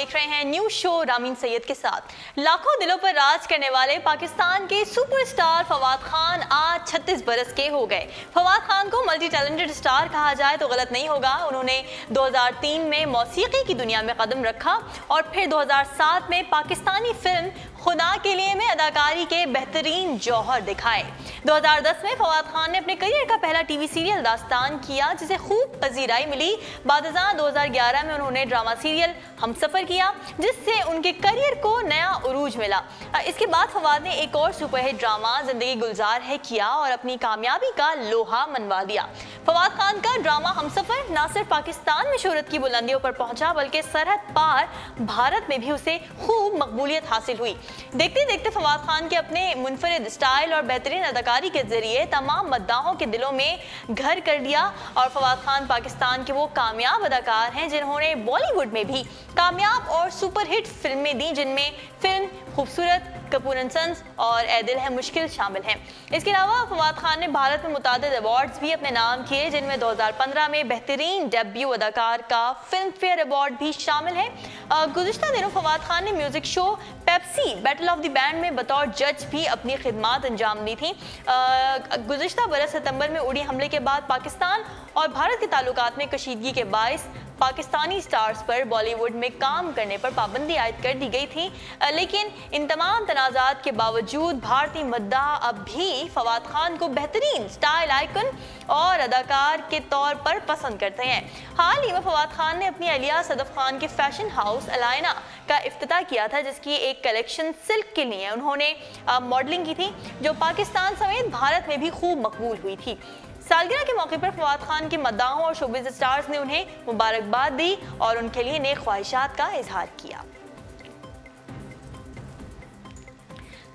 देख रहे हैं न्यूज शो रामीन सैयद के साथ। लाखों दिलों पर राज करने वाले पाकिस्तान के सुपरस्टार फवाद खान आज 36 बरस के हो गए। फवाद खान को मल्टी टैलेंटेड स्टार कहा जाए तो गलत नहीं होगा। उन्होंने 2003 में मौसीकी की दुनिया में कदम रखा और फिर 2007 में पाकिस्तानी फिल्म खुदा के लिए में अदाकारी के बेहतरीन जौहर दिखाए। 2010 में फवाद खान ने अपने करियर का पहला टीवी सीरियल दास्तान किया, जिसे खूब पजीराई मिली। बादशाह 2011 में उन्होंने ड्रामा सीरियल हमसफर किया, जिससे उनके करियर को नया उरूज मिला। इसके बाद फवाद ने एक और सुपरहिट ड्रामा जिंदगी गुलजार है किया और अपनी कामयाबी का लोहा मनवा दिया। फवाद खान का ड्रामा हमसफर न सिर्फ पाकिस्तान में शोहरत की बुलंदियों पर पहुंचा, बल्कि सरहद पार भारत में भी उसे खूब मकबूलियत हासिल हुई। देखते देखते फवाद खान के अपने मुनफरिद स्टाइल और बेहतरीन अदाकारी के जरिए तमाम मद्दाहों के दिलों में घर कर दिया और फवाद खान पाकिस्तान के वो कामयाब अदाकार हैं जिन्होंने बॉलीवुड में भी कामयाब और सुपरहिट फिल्में दी, जिनमें फिल्म खूबसूरत, कपूर एंड सन्स और ए दिल है मुश्किल शामिल हैं। इसके अलावा फवाद खान ने भारत में मुतादिद अवार्ड्स भी अपने नाम किए, जिनमें 2015 में बेहतरीन डेब्यू अदाकार का फिल्म फेयर अवार्ड भी शामिल है। गुज़िश्ता दिनों फवाद खान ने music show Pepsi battle of the band में बतौर जज भी अपनी खिदमात अंजाम दी थी। गुज़िश्ता बरस सितंबर में उड़ी हमले के बाद पाकिस्तान और भारत के ताल्लुकात में कशीदगी के बायस पाकिस्तानी स्टार्स पर बॉलीवुड में काम करने पर पाबंदी आयद कर दी गई थी, लेकिन इन तमाम तनाज़ात के बावजूद भारतीय मद्दाह अब भी फवाद खान को बेहतरीन स्टाइल आइकन और अदाकार के तौर पर पसंद करते हैं। हाल ही में फवाद खान ने अपनी अलिया सदफ खान के फैशन हाउस अलायना का इफ्तिताह किया था, जिसकी एक कलेक्शन सिल्क के लिए उन्होंने मॉडलिंग की थी, जो पाकिस्तान समेत भारत में भी खूब मकबूल हुई थी। सालगिरह के मौके पर फवाद खान के मद्दाहों और शोबिज़ स्टार्स ने उन्हें मुबारकबाद दी और उनके लिए नेक ख्वाहिशात का इजहार किया।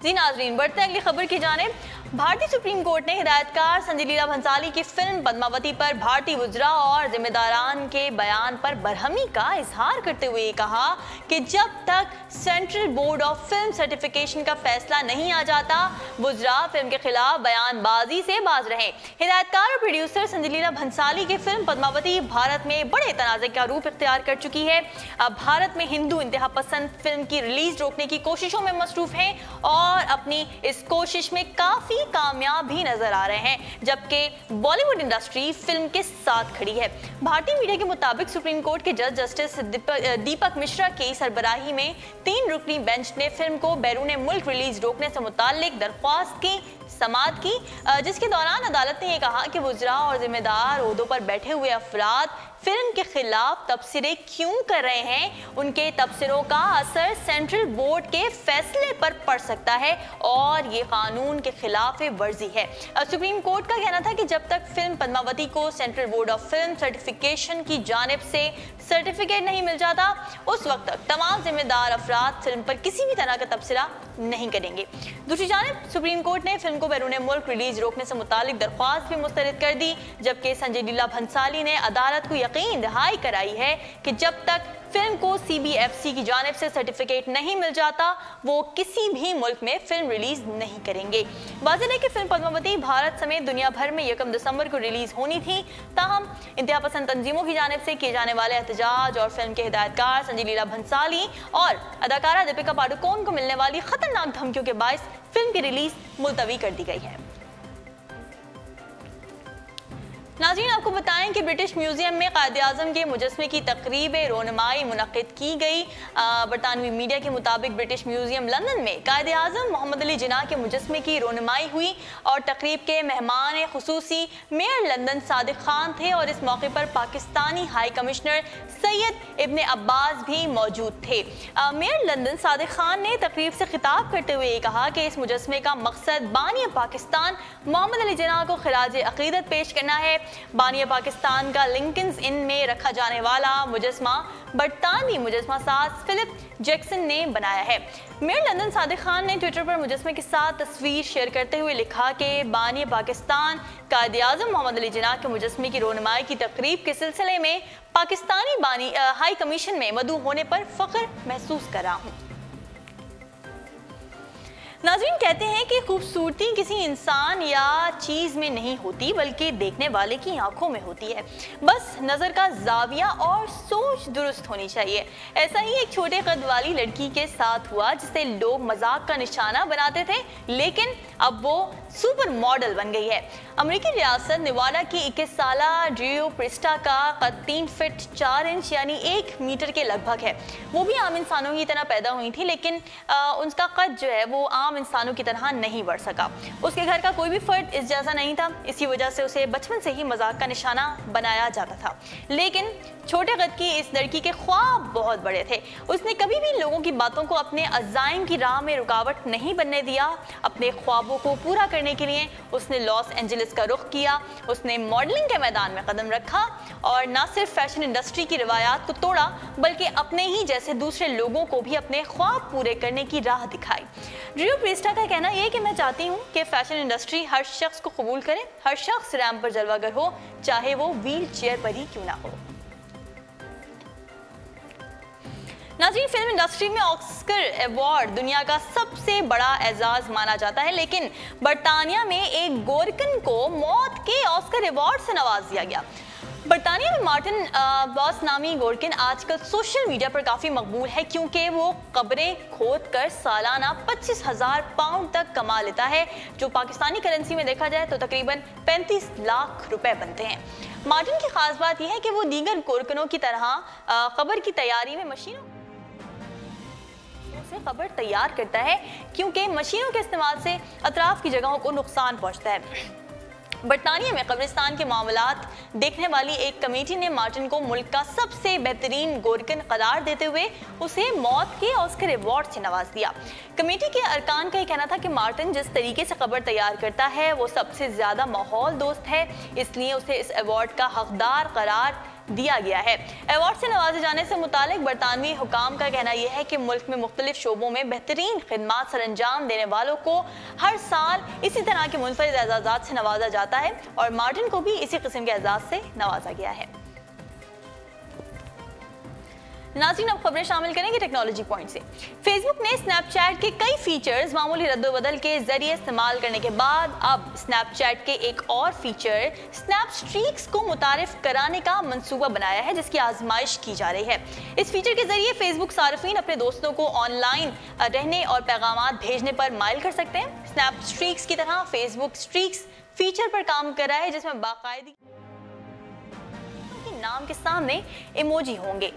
जी नाज़रीन, बढ़ते हैं अगली खबर की जानिब। भारतीय सुप्रीम कोर्ट ने हिदायतकार संजय लीला भंसाली की फिल्म पद्मावती पर भारतीय वुज़रा और जिम्मेदारान के बयान पर बरहमी का इजहार करते हुए कहा कि जब तक central board of film certification का फैसला नहीं आ जाता, वुज़रा फिल्म के खिलाफ बयानबाजी से बाज रहे। हिदायतकार और प्रोड्यूसर संजय लीला भंसाली की फिल्म पद्मावती भारत में बड़े तनाज़े का रूप इख्तियार कर चुकी है। अब भारत में हिंदू इंतहा पसंद फिल्म की रिलीज रोकने की कोशिशों में मसरूफ हैं और अपनी इस कोशिश में काफी कामयाब भी नजर आ रहे हैं, जबकि बॉलीवुड इंडस्ट्री फिल्म के साथ खड़ी है। भारतीय मीडिया के मुताबिक सुप्रीम कोर्ट के जज जस्टिस दीपक मिश्रा की सरबराही में 3 रुकनी बेंच ने फिल्म को बैरून मुल्क रिलीज रोकने से मुताल्लिक दरख्वास्त की समाअत की, जिसके दौरान अदालत ने यह कहा कि वुज़रा और जिम्मेदार ओहदों पर बैठे हुए अफराद फिल्म के खिलाफ तबसरे क्यों कर रहे हैं, उनके तबसरों का असर सेंट्रल बोर्ड के फैसले पर पड़ सकता है और ये कानून के खिलाफ वर्जी है। सुप्रीम कोर्ट का कहना था कि जब तक फिल्म पद्मावती को central board of film certification की जानिब से सर्टिफिकेट नहीं मिल जाता, उस वक्त तक तमाम जिम्मेदार अफराद फिल्म पर किसी भी तरह का तबसरा नहीं करेंगे। दूसरी जानिब सुप्रीम कोर्ट ने फिल्म को बैरून मुल्क रिलीज रोकने से मुतालिक दरख्वास्त भी मुस्तरद कर दी, जबकि संजय लीला भंसाली ने अदालत को यकीन दहाई कराई है कि जब तक फिल्म को CBFC की जानिब से सर्टिफिकेट नहीं मिल जाता, वो किसी भी मुल्क में फिल्म रिलीज नहीं करेंगे। वाज़ेह है कि फिल्म पद्मावती भारत समेत दुनिया भर में 1 दिसंबर को रिलीज होनी थी, ताहम इंतहा पसंद तंजीमों की जानिब से किए जाने वाले एहतजाज और फिल्म के हिदायतकार संजय लीला भंसाली और अदाकारा दीपिका पादुकोण को मिलने वाली खतरनाक धमकियों के बायस फिल्म की रिलीज मुलतवी कर दी गई है। नाज़रीन, आपको बताएं कि ब्रिटिश म्यूजियम में कायद-ए-आज़म के मुजस्मे की तकरीब रोनुमाई मुनक़्क़िद की गई। बरतानवी मीडिया के मुताबिक ब्रिटिश म्यूजियम लंदन में कायद-ए-आज़म मोहम्मद अली जिन्ना के मुजस्मे की रोनुमाई हुई और तकरीब के मेहमान खुसूसी मेयर लंदन सादिक खान थे और इस मौके पर पाकिस्तानी हाई कमिश्नर सैयद इब्ने अब्बास भी मौजूद थे। मेयर लंदन सादिक खान ने तकरीब से खिताब करते हुए कहा कि इस मुजस्मे का मकसद बानिया पाकिस्तान मोहम्मद अली जिन्ना को खिराज अक़ीदत पेश करना है। बानिया पाकिस्तान का लिंकन्स इन में रखा जाने वाला मुजस्मा बरतानवी मुजस्मा साज फिलिप जैक्सन ने बनाया है। मेयर लंदन सादिक खान ने ट्विटर पर मुजस्मे के साथ तस्वीर शेयर करते हुए लिखा कि बानिया पाकिस्तान कायद-ए-आज़म मोहम्मद अली जिन्ना के मुजस्मे की रोनुमाई की तकरीब के सिलसिले में पाकिस्तानी हाई कमीशन में मदऊ होने पर फख्र महसूस कर रहा हूँ। नाज़रीन कहते हैं कि खूबसूरती किसी इंसान या चीज़ में नहीं होती बल्कि देखने वाले की आंखों में होती है। बस नज़र का जाविया और सोच दुरुस्त होनी चाहिए। ऐसा ही एक छोटे कद वाली लड़की के साथ हुआ जिसे लोग मजाक का निशाना बनाते थे, लेकिन अब वो सुपर मॉडल बन गई है। अमेरिकी रियासत नेवाडा की 21 साला ड्रियो प्रिस्टा का कद 3 फीट 4 इंच यानी 1 मीटर के लगभग है। वो भी आम इंसानों की तरह पैदा हुई थी, लेकिन उनका कद जो है वो आम इंसानों की तरह नहीं बढ़ सका। उसके घर का कोई भी फर्द इस जैसा नहीं था, इसी वजह से उसे बचपन से ही मजाक का निशाना बनाया जाता था। लेकिन छोटे कद की इस लड़की के ख्वाब बहुत बड़े थे। उसने कभी भी लोगों की बातों को अपने अज़ाइम की राह में रुकावट नहीं बनने दिया। अपने ख्वाबों को पूरा करने के लिए उसने लॉस एंजलिस का रुख किया। उसने मॉडलिंग के मैदान में कदम रखा और न सिर्फ फैशन इंडस्ट्री की रिवायात को तोड़ा बल्कि अपने ही जैसे दूसरे लोगों को भी अपने ख्वाब पूरे करने की राह दिखाई। ड्रियो प्रिस्टा का कहना यह है कि मैं चाहती हूँ कि फैशन इंडस्ट्री हर शख्स को कबूल करे, हर शख्स रैंप पर जलवागर हो, चाहे वो व्हील चेयर पर ही क्यों ना हो। नाज़रीन, फिल्म इंडस्ट्री में ऑस्कर अवार्ड दुनिया का सबसे बड़ा एजाज माना जाता है, लेकिन बरतानिया में एक गोरकन को मौत के ऑस्कर अवार्ड से नवाज दिया गया। बरतानिया में मार्टिन बॉस नामी गोरकिन आजकल सोशल मीडिया पर काफ़ी मकबूल है क्योंकि वो कब्रें खोद कर सालाना 25,000 पाउंड तक कमा लेता है, जो पाकिस्तानी करेंसी में देखा जाए तो तकरीबन 35 लाख रुपए बनते हैं। मार्टिन की खास बात यह है कि वो दीगर गोरकनों की तरह कब्र की तैयारी में मशीनों से कब्र तैयार करता है, क्योंकि मशीनों के इस्तेमाल से अतराफ की जगहों को नुकसान पहुंचता है। बरतानिया में कब्रिस्तान के मामलात देखने वाली एक कमेटी ने मार्टिन को मुल्क का सबसे बेहतरीन गोरकन करार देते हुए उसे मौत के ऑस्कर अवार्ड से नवाज दिया। कमेटी के अरकान का यह कहना था कि मार्टिन जिस तरीके से कब्र तैयार करता है वो सबसे ज्यादा माहौल दोस्त है, इसलिए उसे इस अवार्ड का हकदार करार दिया गया है। अवार्ड से नवाजे जाने से मुतालिक बरतानवी हुकाम का कहना यह है कि मुल्क में मुख्तलिफ शोबों में बेहतरीन खिदमात सर अंजाम देने वालों को हर साल इसी तरह के मुनफरिद एजाज़ात से नवाजा जाता है और मार्टिन को भी इसी किस्म के एजाज़ से नवाजा गया है। नाज़रीन, अब खबरें शामिल करेंगे टेक्नोलॉजी पॉइंट से। फेसबुक ने स्नैपचैट के कई फीचर्स मामूली रद्दोबदल के जरिए इस्तेमाल करने के बाद अब स्नैपचैट के एक और फीचर स्नैप स्ट्रीक्स को मुतारिफ कराने का मंसूबा बनाया है, जिसकी आजमाइश की जा रही है। इस फीचर के जरिए फेसबुक सार्फिन अपने दोस्तों को ऑनलाइन रहने और पैगामात भेजने पर माइल कर सकते हैं। स्नैप स्ट्रीक्स की तरह फेसबुक स्ट्रीक्स फीचर पर काम कर रहा है जिसमें बाकायदगी नाम के सामने इमोजी होंगे।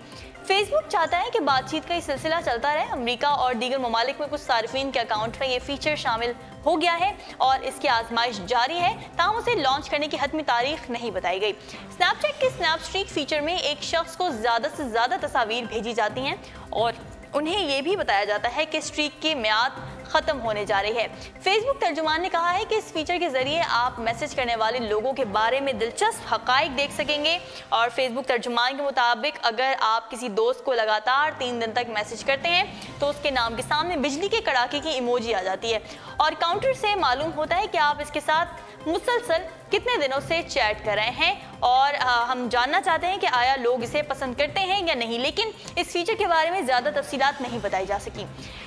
फेसबुक चाहता है कि बातचीत का ये सिलसिला चलता रहे। अमेरिका और दीगर ममालिक में कुछ सार्फिन के अकाउंट में ये फीचर शामिल हो गया है और इसकी आजमाइश जारी है, ताहम उसे लॉन्च करने की हतमी तारीख नहीं बताई गई। स्नैपचैट के स्नैप स्ट्रीक फीचर में एक शख्स को ज़्यादा से ज़्यादा तस्वीर भेजी जाती हैं और उन्हें यह भी बताया जाता है कि स्ट्रीक की म्याद खत्म होने जा रही है। फेसबुक तर्जुमान ने कहा है कि इस फीचर के जरिए आप मैसेज करने वाले लोगों के बारे में दिलचस्प हकाइक देख सकेंगे और फेसबुक तर्जुमान के मुताबिक अगर आप किसी दोस्त को लगातार 3 दिन तक मैसेज करते हैं तो उसके नाम के सामने बिजली के कड़ाके की इमोजी आ जाती है और काउंटर से मालूम होता है कि आप इसके साथ मुसलसल कितने दिनों से चैट कर रहे हैं और हम जानना चाहते हैं कि आया लोग इसे पसंद करते हैं या नहीं, लेकिन इस फीचर के बारे में ज़्यादा तफसीलात नहीं बताई जा सकी।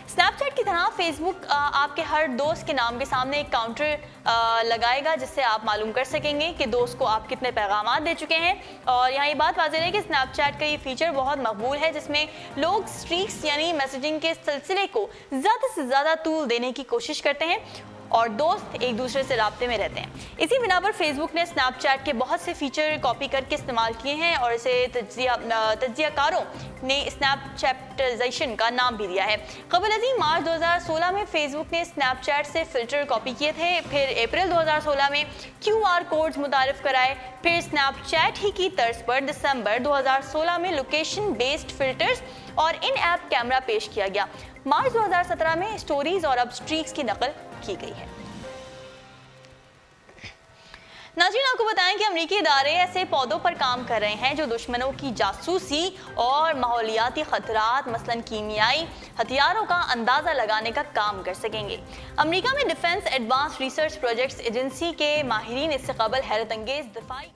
स्नैपचैट की तरह फेसबुक आपके हर दोस्त के नाम के सामने एक काउंटर लगाएगा जिससे आप मालूम कर सकेंगे कि दोस्त को आप कितने पैगाम दे चुके हैं। और यहाँ ये बात वाज़ेह है कि स्नैपचैट का ये फीचर बहुत मकबूल है जिसमें लोग स्ट्रीक्स यानी मैसेजिंग के सिलसिले को ज़्यादा से ज़्यादा तूल देने की कोशिश करते हैं और दोस्त एक दूसरे से राब्ते में रहते हैं। इसी बिना पर फेसबुक ने स्नैपचैट के बहुत से फीचर कॉपी करके इस्तेमाल किए हैं और इसे तज्जियाकारों ने स्नैपचैटिज़ेशन का नाम भी दिया है। कबल अज़ीम मार्च 2016 में फेसबुक ने स्नैपचैट से फिल्टर कॉपी किए थे, फिर अप्रैल 2016 में QR कोड्स मुतारिफ कराए, फिर स्नैपचैट ही की तर्ज पर दिसंबर 2016 में लोकेशन बेस्ड फिल्टर्स और इन ऐप कैमरा पेश किया गया। मार्च 2017 में स्टोरीज और अब स्ट्रीक्स की नकल की गई है। नाज़रीन, आपको बताएं कि अमेरिकी इदारे ऐसे पौधों पर काम कर रहे हैं जो दुश्मनों की जासूसी और माहौलियाती खतरात मसलन कीमियाई हथियारों का अंदाज़ा लगाने का काम कर सकेंगे। अमेरिका में defence advance research projects agency के माहिरीन इससे कबल हैरत अंगेज दिफाई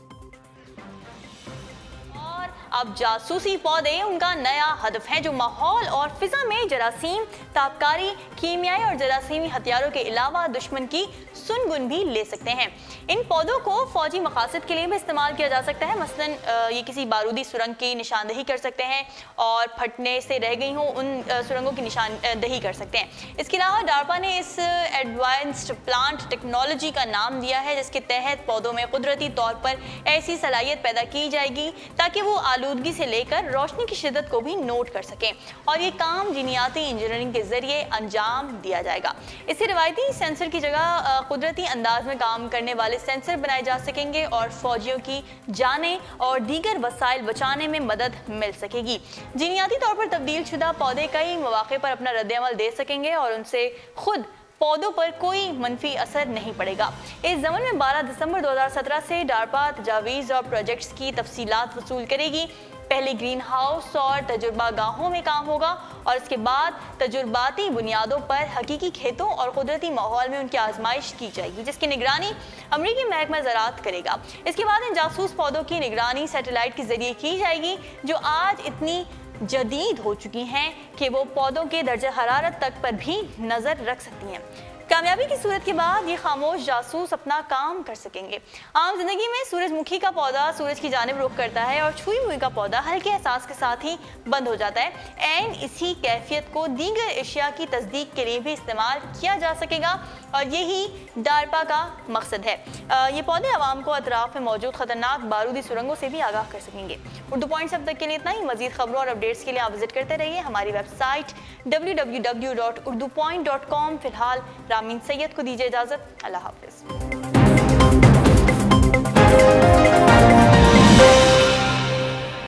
अब जासूसी पौधे उनका नया हदफ है, जो माहौल और फिजा में जरासीम, ताबकारी, कीमियाई और जरासीमी हथियारों के अलावा दुश्मन की सुनगुन भी ले सकते हैं। इन पौधों को फौजी मकासद के लिए भी इस्तेमाल किया जा सकता है। मसलन ये किसी बारूदी सुरंग की निशानदेही कर सकते हैं और फटने से रह गई हों उन सुरंगों की निशानदेही कर सकते हैं। इसके अलावा डारपा ने इस एडवांस्ड प्लांट टेक्नोलॉजी का नाम दिया है, जिसके तहत पौधों में कुदरती तौर पर ऐसी सलाहियत पैदा की जाएगी ताकि वो आलूदगी से लेकर रोशनी की शिद्दत को भी नोट कर सकें, और ये काम जीनियाती इंजीनियरिंग के जरिए अंजाम दिया जाएगा। इससे रवायती सेंसर की जगह कुदरती अंदाज में काम करने वाले सेंसर बनाए जा सकेंगे और फौजियों की जानें और दीगर वसाइल बचाने में मदद मिल सकेगी। जीनियाती तौर पर तब्दील शुदा पौधे कई मौके पर अपना रद्द-ए-अमल दे सकेंगे और उनसे खुद पौधों पर कोई मनफी असर नहीं पड़ेगा। इस ज़मन में 12 दिसंबर 2017 से डारपा तजावीज़ और प्रोजेक्ट्स की तफसीलात वसूल करेगी। पहले ग्रीन हाउस और तजुर्बा गाहों में काम होगा और इसके बाद तजुर्बाती बुनियादों पर हकीकी खेतों और कुदरती माहौल में उनकी आजमाइश की जाएगी, जिसकी निगरानी अमरीकी महकमा ज़राअत करेगा। इसके बाद इन जासूस पौधों की निगरानी सैटेलाइट के जरिए की जाएगी, जो आज इतनी जदीद हो चुकी हैं कि वो पौधों के दर्जा हरारत तक पर भी नज़र रख सकती हैं। कामयाबी की सूरत के बाद ये खामोश जासूस अपना काम कर सकेंगे। आम जिंदगी में सूरजमुखी का पौधा सूरज की जानिब रुख करता है और छुई मुई का पौधा हल्के एहसास के साथ ही बंद हो जाता है। एन इसी कैफियत को दीगर एशिया की तस्दीक के लिए भी इस्तेमाल किया जा सकेगा और यही डारपा का मकसद है। ये पौधे आवाम को अतराफ में मौजूद खतरनाक बारूदी सुरंगों से भी आगाह कर सकेंगे। उर्दू पॉइंट्स अब तक के लिए इतना ही। मजीद खबरों और अपडेट्स के लिए आप विजिट करते रहिए हमारी वेबसाइट www.urdupoint.com। फिलहाल रामीन सैयद को दीजिए इजाजत। अल्लाह हाफिज।